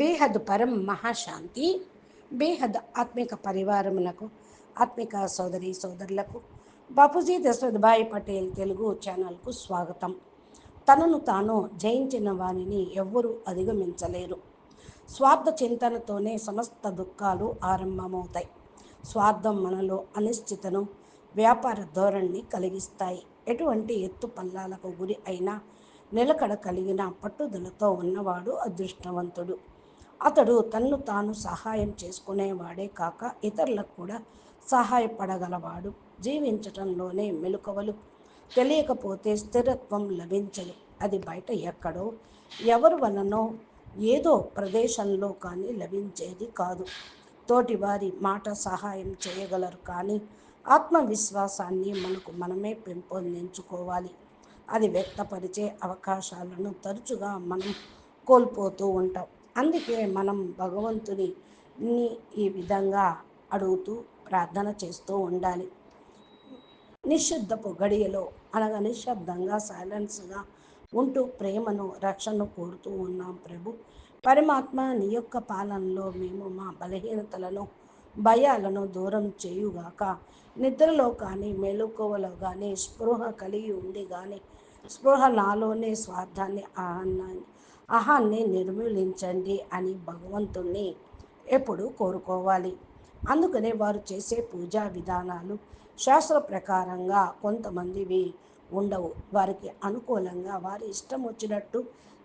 బేహద్ పరం మహాశాంతి. బేహద్ ఆత్మిక పరివారమునకు, ఆత్మిక సోదరి సోదరులకు బాపూజీ దశరథభాయ్ పటేల్ తెలుగు ఛానల్కు స్వాగతం. తనను తాను జయించిన వారిని ఎవ్వరూ అధిగమించలేరు. స్వార్థ చింతనతోనే సమస్త దుఃఖాలు ఆరంభమవుతాయి. స్వార్థం మనలో అనిశ్చితను, వ్యాపార ధోరణిని కలిగిస్తాయి. ఎటువంటి ఎత్తు పల్లాలకు గురి అయినా నిలకడ కలిగిన పట్టుదలతో ఉన్నవాడు అదృష్టవంతుడు. అతడు తన్ను తాను సహాయం చేసుకునేవాడే కాక ఇతరులకు కూడా సహాయపడగలవాడు. జీవించటంలోనే మెలకువలు తెలియకపోతే స్థిరత్వం లభించదు. అది బయట ఎక్కడో, ఎవరి వలనో, ఏదో ప్రదేశంలో కానీ లభించేది కాదు. తోటివారి మాట సహాయం చేయగలరు కానీ ఆత్మవిశ్వాసాన్ని మనకు మనమే పెంపొందించుకోవాలి. అది వ్యక్తపరిచే అవకాశాలను తరచుగా మనం కోల్పోతూ ఉంటాం. అందుకే మనం భగవంతుని ఈ విధంగా అడుగుతూ ప్రార్థన చేస్తూ ఉండాలి. నిశ్శబ్దపు గడియలో అనగా నిశ్శబ్దంగా సైలెన్స్గా ఉంటూ ప్రేమను, రక్షణను కోరుతూ ఉన్నాం. ప్రభు పరమాత్మ, నీ యొక్క పాలనలో మేము మా బలహీనతలను, భయాలను దూరం చేయుగాక. నిద్రలో కానీ మెలకువలో కానీ స్పృహ కలిగి ఉండి కానీ స్పృహ నాలోనే స్వార్థాన్ని, అహాన్ని నిర్మూలించండి అని భగవంతుణ్ణి ఎప్పుడు కోరుకోవాలి. అందుకనే వారు చేసే పూజా విధానాలు శాస్త్ర ప్రకారంగా కొంతమందివి ఉండవు. వారికి అనుకూలంగా వారి ఇష్టం వచ్చినట్టు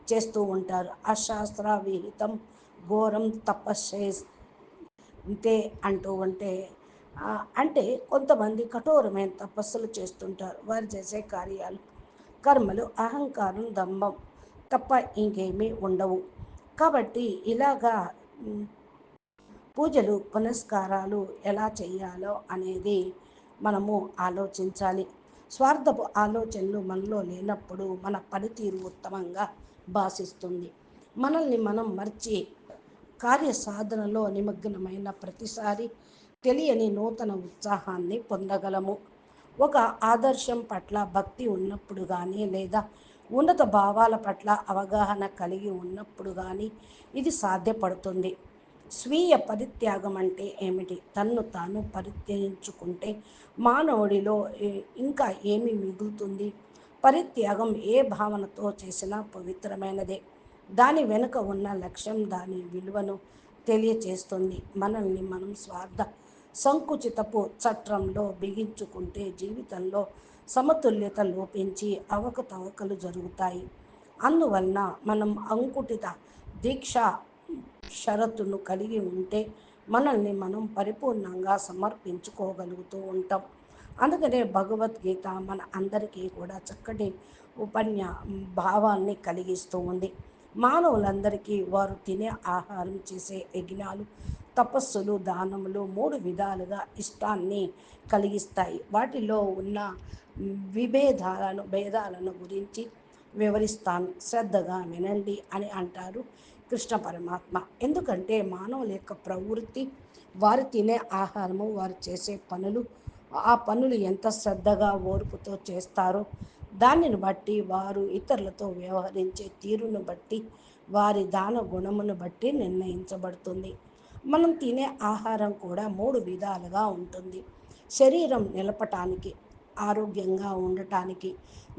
చేస్తూ ఉంటారు. అశాస్త్ర విహితం ఘోరం తపస్సే అంటూ ఉంటే అంటే కొంతమంది కఠోరమైన తపస్సులు చేస్తుంటారు. వారు చేసే కార్యాలు, కర్మలు అహంకారం, దంభం తప్ప ఇంకేమీ ఉండవు. కాబట్టి ఇలాగా పూజలు పునస్కారాలు ఎలా చేయాలో అనేది మనము ఆలోచించాలి. స్వార్థపు ఆలోచనలు మనలో లేనప్పుడు మన పనితీరు ఉత్తమంగా భాషిస్తుంది. మనల్ని మనం మర్చి కార్యసాధనలో నిమగ్నమైన ప్రతిసారి తెలియని నూతన ఉత్సాహాన్ని పొందగలము. ఒక ఆదర్శం పట్ల భక్తి ఉన్నప్పుడు కానీ లేదా ఉన్నత భావాల పట్ల అవగాహన కలిగి ఉన్నప్పుడు కానీ ఇది సాధ్యపడుతుంది. స్వీయ పరిత్యాగం అంటే ఏమిటి? తన్ను తాను పరిత్యజించుకుంటే మానవుడిలో ఇంకా ఏమి మిగులుతుంది? పరిత్యాగం ఏ భావనతో చేసినా పవిత్రమైనదే. దాని వెనుక ఉన్న లక్ష్యం దాని విలువను తెలియచేస్తుంది. మనల్ని మనం స్వార్థ సంకుచితపు చట్రంలో బిగించుకుంటే జీవితంలో సమతుల్యత లోపించి అవకతవకలు జరుగుతాయి. అందువలన మనం అంకుటిత దీక్ష షరతును కలిగి ఉంటే మనల్ని మనం పరిపూర్ణంగా సమర్పించుకోగలుగుతూ ఉంటాం. అందుకనే భగవద్గీత మన అందరికీ కూడా చక్కటి భావాన్ని కలిగిస్తూ ఉంది. మానవులందరికీ వారు తినే ఆహారం, చేసే యజ్ఞాలు, తపస్సులు, దానములు 3 విధాలుగా ఇష్టాన్ని కలిగిస్తాయి. వాటిలో ఉన్న భేదాలను గురించి వివరిస్తాను, శ్రద్ధగా వినండి అని అంటారు కృష్ణ పరమాత్మ. ఎందుకంటే మానవుల యొక్క ప్రవృత్తి, వారు తినే ఆహారము, వారు చేసే పనులు, ఆ పనులు ఎంత శ్రద్ధగా ఓర్పుతో చేస్తారో దానిని బట్టి, వారు ఇతరులతో వ్యవహరించే తీరును బట్టి, వారి దాన గుణమును బట్టి నిర్ణయించబడుతుంది. మనం తినే ఆహారం కూడా 3 విధాలుగా ఉంటుంది. శరీరం నిలపటానికి, ఆరోగ్యంగా ఉండటానికి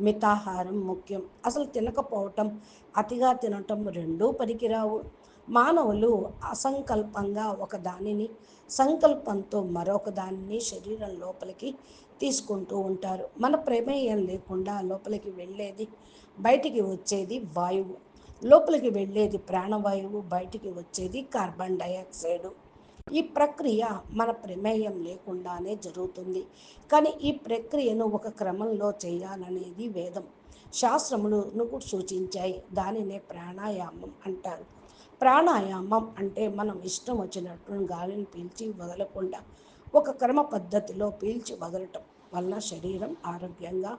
మితాహారం ముఖ్యం. అసలు తినకపోవటం, అతిగా తినటం రెండూ పనికిరావు. మానవులు అసంకల్పంగా ఒక దానిని, సంకల్పంతో మరొక దానిని శరీరం లోపలికి తీసుకుంటూ ఉంటారు. మన ప్రమేయం లేకుండా లోపలికి వెళ్ళేది, బయటికి వచ్చేది వాయువు. లోపలికి వెళ్ళేది ప్రాణవాయువు, బయటికి వచ్చేది కార్బన్ డైఆక్సైడు. ఈ ప్రక్రియ మన ప్రమేయం లేకుండానే జరుగుతుంది. కానీ ఈ ప్రక్రియను ఒక క్రమంలో చేయాలనేది వేదం, శాస్త్రములు సూచించాయి. దానినే ప్రాణాయామం అంటారు. ప్రాణాయామం అంటే మనం ఇష్టం వచ్చినట్టు గాలిని పీల్చి వదలకుండా ఒక క్రమ పద్ధతిలో పీల్చి వదలటం వల్ల శరీరం ఆరోగ్యంగా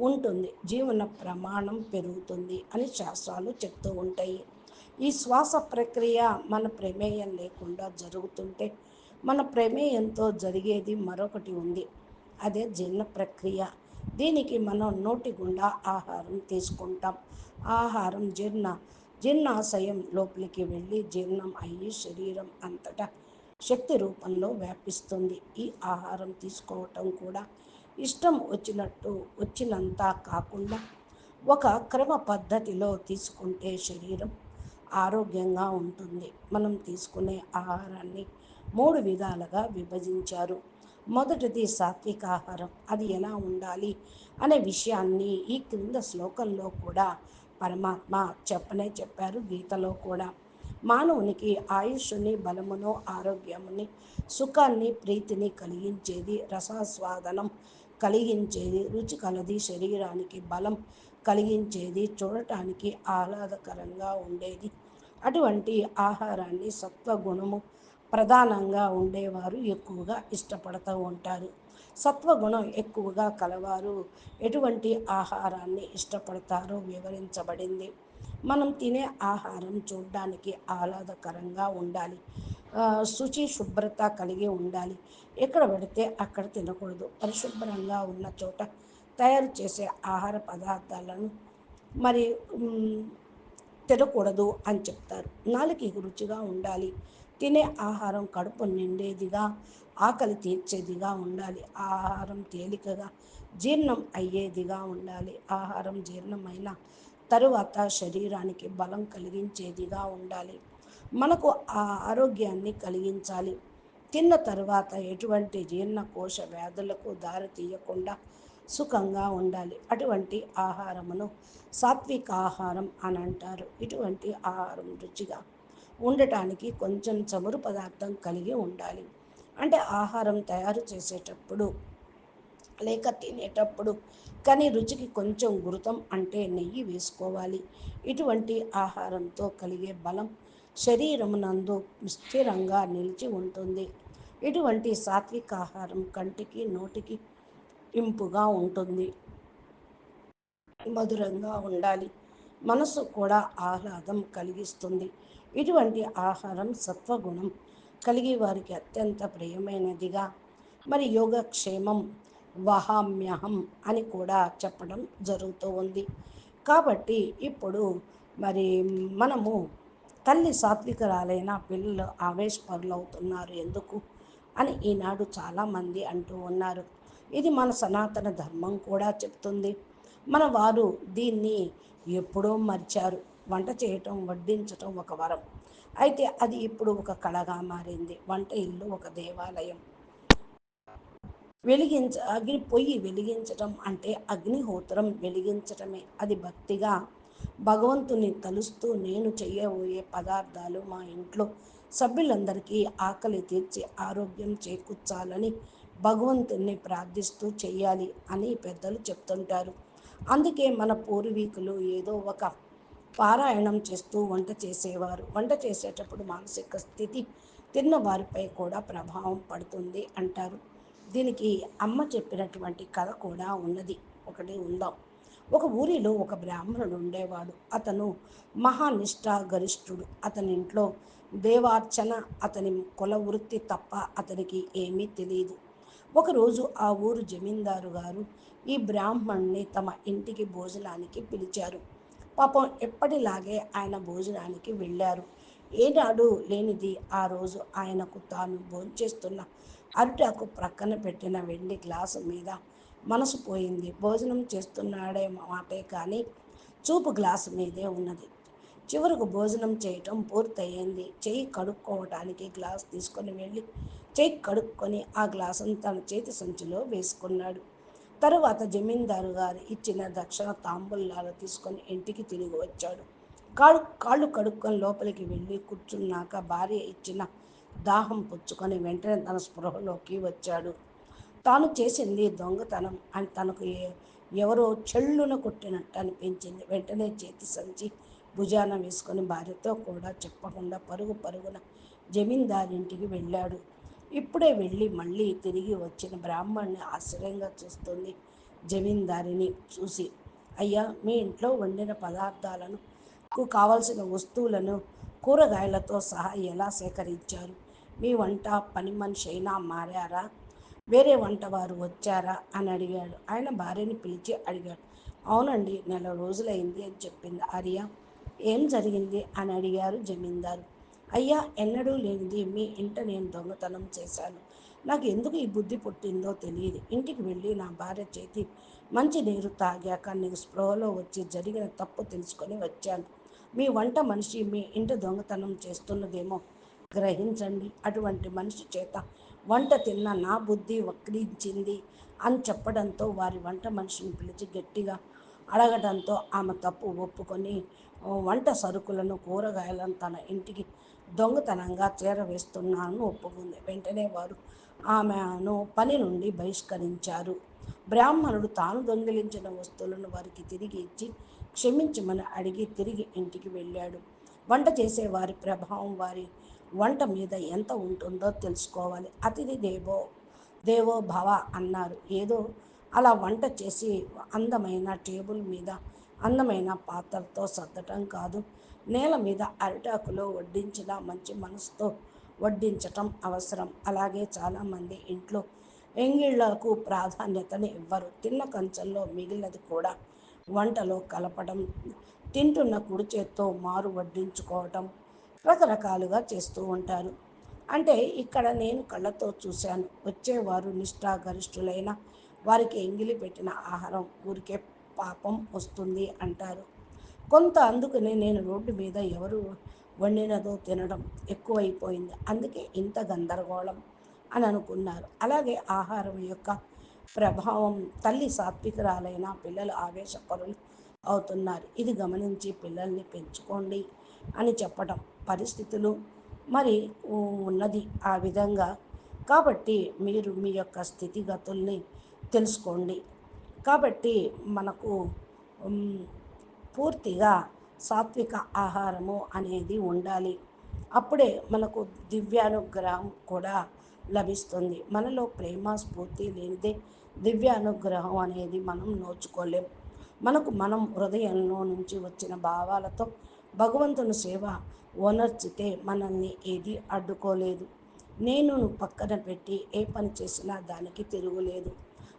ఉంటుంది, జీవన ప్రమాణం పెరుగుతుంది అని శాస్త్రాలు చెప్తూ ఉంటాయి. ఈ శ్వాస ప్రక్రియ మన ప్రమేయం లేకుండా జరుగుతుంటే మన ప్రమేయంతో జరిగేది మరొకటి ఉంది, అదే జీర్ణ ప్రక్రియ. దీనికి మనం నోటి గుండా ఆహారం తీసుకుంటాం. ఆహారం జీర్ణ జీర్ణాశయం లోపలికి వెళ్ళి జీర్ణం అయ్యి శరీరం అంతటా శక్తి రూపంలో వ్యాపిస్తుంది. ఈ ఆహారం తీసుకోవటం కూడా ఇష్టం వచ్చినంత కాకుండా ఒక క్రమ పద్ధతిలో తీసుకుంటే శరీరం ఆరోగ్యంగా ఉంటుంది. మనం తీసుకునే ఆహారాన్ని 3 విధాలుగా విభజించారు. మొదటిది సాత్విక ఆహారం. అది ఎలా ఉండాలి అనే విషయాన్ని ఈ క్రింద శ్లోకంలో కూడా పరమాత్మ చెప్పారు. గీతలో కూడా మానవునికి ఆయుష్ని, బలమును, ఆరోగ్యముని, సుఖాన్ని, ప్రీతిని కలిగించేది, రసాస్వాదనం కలిగించేది, రుచి కలది, శరీరానికి బలం కలిగించేది, చూడటానికి ఆహ్లాదకరంగా ఉండేది. అటువంటి ఆహారాన్ని సత్వగుణము ప్రధానంగా ఉండేవారు ఎక్కువగా ఇష్టపడుతూ ఉంటారు. సత్వగుణం ఎక్కువగా కలవారు ఎటువంటి ఆహారాన్ని ఇష్టపడతారో వివరించబడింది. మనం తినే ఆహారం చూడడానికి ఆహ్లాదకరంగా ఉండాలి. శుచి శుభ్రత కలిగి ఉండాలి. ఎక్కడ పెడితే అక్కడ తినకూడదు. పరిశుభ్రంగా ఉన్న చోట తయారు చేసే ఆహార పదార్థాలను మరి తినకూడదు అని చెప్తారు. నాలుకకి రుచిగా ఉండాలి. తినే ఆహారం కడుపు నిండేదిగా, ఆకలి తీర్చేదిగా ఉండాలి. ఆహారం తేలికగా జీర్ణం అయ్యేదిగా ఉండాలి. ఆహారం జీర్ణమైన తరువాత శరీరానికి బలం కలిగించేదిగా ఉండాలి. మనకు ఆ ఆరోగ్యాన్ని కలిగించాలి. తిన్న తరువాత ఎటువంటి జీర్ణకోశ వ్యాధులకు దారి తీయకుండా సుఖంగా ఉండాలి. అటువంటి ఆహారమును సాత్విక ఆహారం అని అంటారు. ఇటువంటి ఆహారం రుచిగా ఉండటానికి కొంచెం చమురు పదార్థం కలిగి ఉండాలి. అంటే ఆహారం తయారు చేసేటప్పుడు లేక తినేటప్పుడు కానీ రుచికి కొంచెం గురుతం అంటే నెయ్యి వేసుకోవాలి. ఇటువంటి ఆహారంతో కలిగే బలం శరీరమునందు స్థిరంగా నిలిచి ఉంటుంది. ఇటువంటి సాత్విక ఆహారం కంటికి నోటికి ఇంపుగా ఉంటుంది, మధురంగా ఉండాలి. మనసు కూడా ఆహ్లాదం కలిగిస్తుంది. ఇటువంటి ఆహారం సత్వగుణం కలిగి వారికి అత్యంత ప్రియమైనదిగా మరి యోగక్షేమం వహామ్యహం అని కూడా చెప్పడం జరుగుతూ ఉంది. కాబట్టి ఇప్పుడు మరి మనము తల్లి సాత్వికరాలైన పిల్లలు ఆవేశపరులు అవుతున్నారు ఎందుకు అని ఈనాడు చాలామంది అంటూ ఉన్నారు. ఇది మన సనాతన ధర్మం కూడా చెప్తుంది. మన వారు దీన్ని ఎప్పుడో మర్చారు. వంట చేయటం, వడ్డించటం ఒక వరం. అయితే అది ఇప్పుడు ఒక కళగా మారింది. వంట ఇల్లు ఒక దేవాలయం. అగ్ని పొయ్యి వెలిగించటం అంటే అగ్నిహోత్రం వెలిగించటమే. అది భక్తిగా భగవంతుని తలుస్తూ నేను చేయబోయే పదార్థాలు మా ఇంట్లో సభ్యులందరికీ ఆకలి తీర్చి ఆరోగ్యం చేకూర్చాలని భగవంతుణ్ణి ప్రార్థిస్తూ చెయ్యాలి అని పెద్దలు చెప్తుంటారు. అందుకే మన పూర్వీకులు ఏదో ఒక పారాయణం చేస్తూ వంట చేసేవారు. వంట చేసేటప్పుడు మానసిక స్థితి తిన్న వారిపై కూడా ప్రభావం పడుతుంది అంటారు. దీనికి అమ్మ చెప్పినటువంటి కథ కూడా ఉన్నది. ఒకటి ఉందాం. ఒక ఊరిలో ఒక బ్రాహ్మణుడు ఉండేవాడు. అతను మహానిష్ఠ గరిష్ఠుడు. అతని ఇంట్లో దేవార్చన, అతని కుల వృత్తి తప్ప అతనికి ఏమీ తెలియదు. ఒకరోజు ఆ ఊరు జమీందారు గారు ఈ బ్రాహ్మణ్ణి తమ ఇంటికి భోజనానికి పిలిచారు. పాపం ఎప్పటిలాగే ఆయన భోజనానికి వెళ్ళారు. ఏనాడు లేనిది ఆ రోజు ఆయనకు తాను భోంచేస్తున్న అరిటాకు ప్రక్కన పెట్టిన వెండి గ్లాసు మీద మనసు పోయింది. భోజనం చేస్తున్నాడే మాటే కానీ చూపు గ్లాసు మీదే ఉన్నది. చివరకు భోజనం చేయటం పూర్తయింది. చెయ్యి కడుక్కోవటానికి గ్లాస్ తీసుకొని వెళ్ళి చెయ్యి కడుక్కొని ఆ గ్లాసును తన చేతి సంచిలో వేసుకున్నాడు. తరువాత జమీందారు గారు ఇచ్చిన దక్షిణ తాంబూలాలు తీసుకొని ఇంటికి తిరిగి వచ్చాడు. కాళ్ళు కడుక్కొని లోపలికి వెళ్ళి కూర్చున్నాక భార్య ఇచ్చిన దాహం పుచ్చుకొని వెంటనే తన స్పృహలోకి వచ్చాడు. తాను చేసింది దొంగతనం అని తనకు ఎవరో చెళ్ళున కొట్టినట్టు అనిపించింది. వెంటనే చేతి సంచి భుజాన వేసుకొని భార్యతో కూడా చెప్పకుండా పరుగున జమీందారింటికి వెళ్ళాడు. ఇప్పుడే వెళ్ళి మళ్ళీ తిరిగి వచ్చిన బ్రాహ్మణ్ణి ఆశ్చర్యంగా చూస్తుంది. జమీందారిని చూసి, అయ్యా, మీ ఇంట్లో వండిన పదార్థాలను కావలసిన వస్తువులను కూరగాయలతో సహా ఎలా సేకరించారు? మీ వంట పని మనిషి అయినా మారారా? వేరే వంటవారు వచ్చారా అని అడిగాడు. ఆయన భార్యని పిలిచి అడిగాడు. అవునండి, నెల రోజులైంది అని చెప్పింది ఆర్య. ఏం జరిగింది అని అడిగారు జమీందారు. అయ్యా, ఎన్నడూ లేనిది మీ ఇంట నేను దొంగతనం చేశాను. నాకు ఎందుకు ఈ బుద్ధి పుట్టిందో తెలియదు. ఇంటికి వెళ్ళి నా భార్య చేతి మంచి నీరు తాగాక నీకు స్పృహలో వచ్చి జరిగిన తప్పు తెలుసుకొని వచ్చాను. మీ వంట మనిషి మీ ఇంటి దొంగతనం చేస్తున్నదేమో గ్రహించండి. అటువంటి మనిషి చేత వంట తిన్న నా బుద్ధి వక్రించింది అని చెప్పడంతో వారి వంట మనిషిని పిలిచి గట్టిగా అడగడంతో ఆమె తప్పు ఒప్పుకొని వంట సరుకులను కూరగాయలను తన ఇంటికి దొంగతనంగా చేరవేస్తున్నాను ఒప్పుకుంది. వెంటనే వారు ఆమెను పని నుండి బహిష్కరించారు. బ్రాహ్మణుడు తాను దొంగిలించిన వస్తువులను వారికి తిరిగి ఇచ్చి క్షమించమని అడిగి తిరిగి ఇంటికి వెళ్ళాడు. వంట చేసే వారి ప్రభావం వారి వంట మీద ఎంత ఉంటుందో తెలుసుకోవాలి. అతిథి దేవో భవ అన్నారు. ఏదో అలా వంట చేసి అందమైన టేబుల్ మీద అందమైన పాత్రతో సర్దటం కాదు, నేల మీద అరిటాకులో వడ్డించిన మంచి మనసుతో వడ్డించటం అవసరం. అలాగే చాలామంది ఇంట్లో ఎంగిళ్లకు ప్రాధాన్యతని ఇవ్వరు. తిన్న కంచంలో మిగిలినది కూడా వంటలో కలపడం, తింటున్న కుడి చేత్తో మారు వడ్డించుకోవటం రకరకాలుగా చేస్తూ ఉంటారు. అంటే ఇక్కడ నేను కళ్ళతో చూశాను. వచ్చేవారు నిష్ఠాగరిష్ఠులైన వారికి ఎంగిలి పెట్టిన ఆహారం ఊరికే పాపం వస్తుంది అంటారు. కొంత అందుకనే నేను రోడ్డు మీద ఎవరు వండినదో తినడం ఎక్కువైపోయింది. అందుకే ఇంత గందరగోళం అని అనుకున్నారు. అలాగే ఆహారం యొక్క ప్రభావం. తల్లి సాత్వికురాలైన పిల్లలు ఆవేశపరులు అవుతున్నారు. ఇది గమనించి పిల్లల్ని పెంచుకోండి అని చెప్పడం పరిస్థితులు మరి ఉన్నది ఆ విధంగా. కాబట్టి మీరు మీ యొక్క స్థితిగతుల్ని తెలుసుకోండి. కాబట్టి మనకు పూర్తిగా సాత్విక ఆహారము అనేది ఉండాలి. అప్పుడే మనకు దివ్యానుగ్రహం కూడా లభిస్తుంది. మనలో ప్రేమ స్ఫూర్తి లేనిదే దివ్యానుగ్రహం అనేది మనం నోచుకోలేం. మనం హృదయంలో నుంచి వచ్చిన భావాలతో భగవంతుని సేవ ఓనర్చితే మనల్ని ఏది అడ్డుకోలేదు. నేను పక్కన పెట్టి ఏ పని చేసినా దానికి తిరుగులేదు.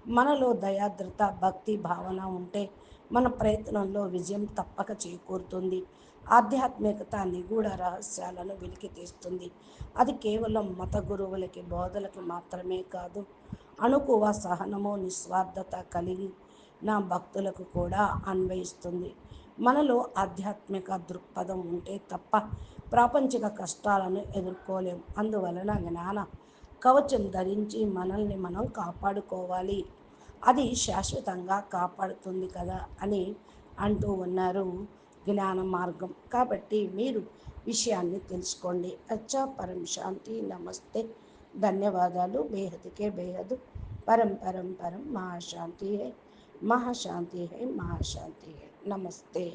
మనలో దయాద్రత భక్తి భావన ఉంటే మన ప్రయత్నంలో విజయం తప్పక చేకూరుతుంది. ఆధ్యాత్మికత నిగూఢ రహస్యాలను వెలికి తీస్తుంది. అది కేవలం మత గురువులకి బోధలకి మాత్రమే కాదు, అణుకువ సహనము నిస్వార్థత కలిగి నా భక్తులకు కూడా అన్వయిస్తుంది. మనలో ఆధ్యాత్మిక దృక్పథం ఉంటే తప్ప ప్రాపంచిక కష్టాలను ఎదుర్కోలేం. అందువలన జ్ఞాన కవచం ధరించి మనల్ని మనం కాపాడుకోవాలి. అది శాశ్వతంగా కాపాడుతుంది కదా అని అంటూ ఉన్నారు జ్ఞాన మార్గం. కాబట్టి మీరు విషయాన్ని తెలుసుకోండి. అచ్చా, పరం శాంతి. నమస్తే, ధన్యవాదాలు. బేహద్కే బేహద్, పరం పరం పరం మహాశాంతి హై, మహాశాంతి హై, మహాశాంతి హై. నమస్తే.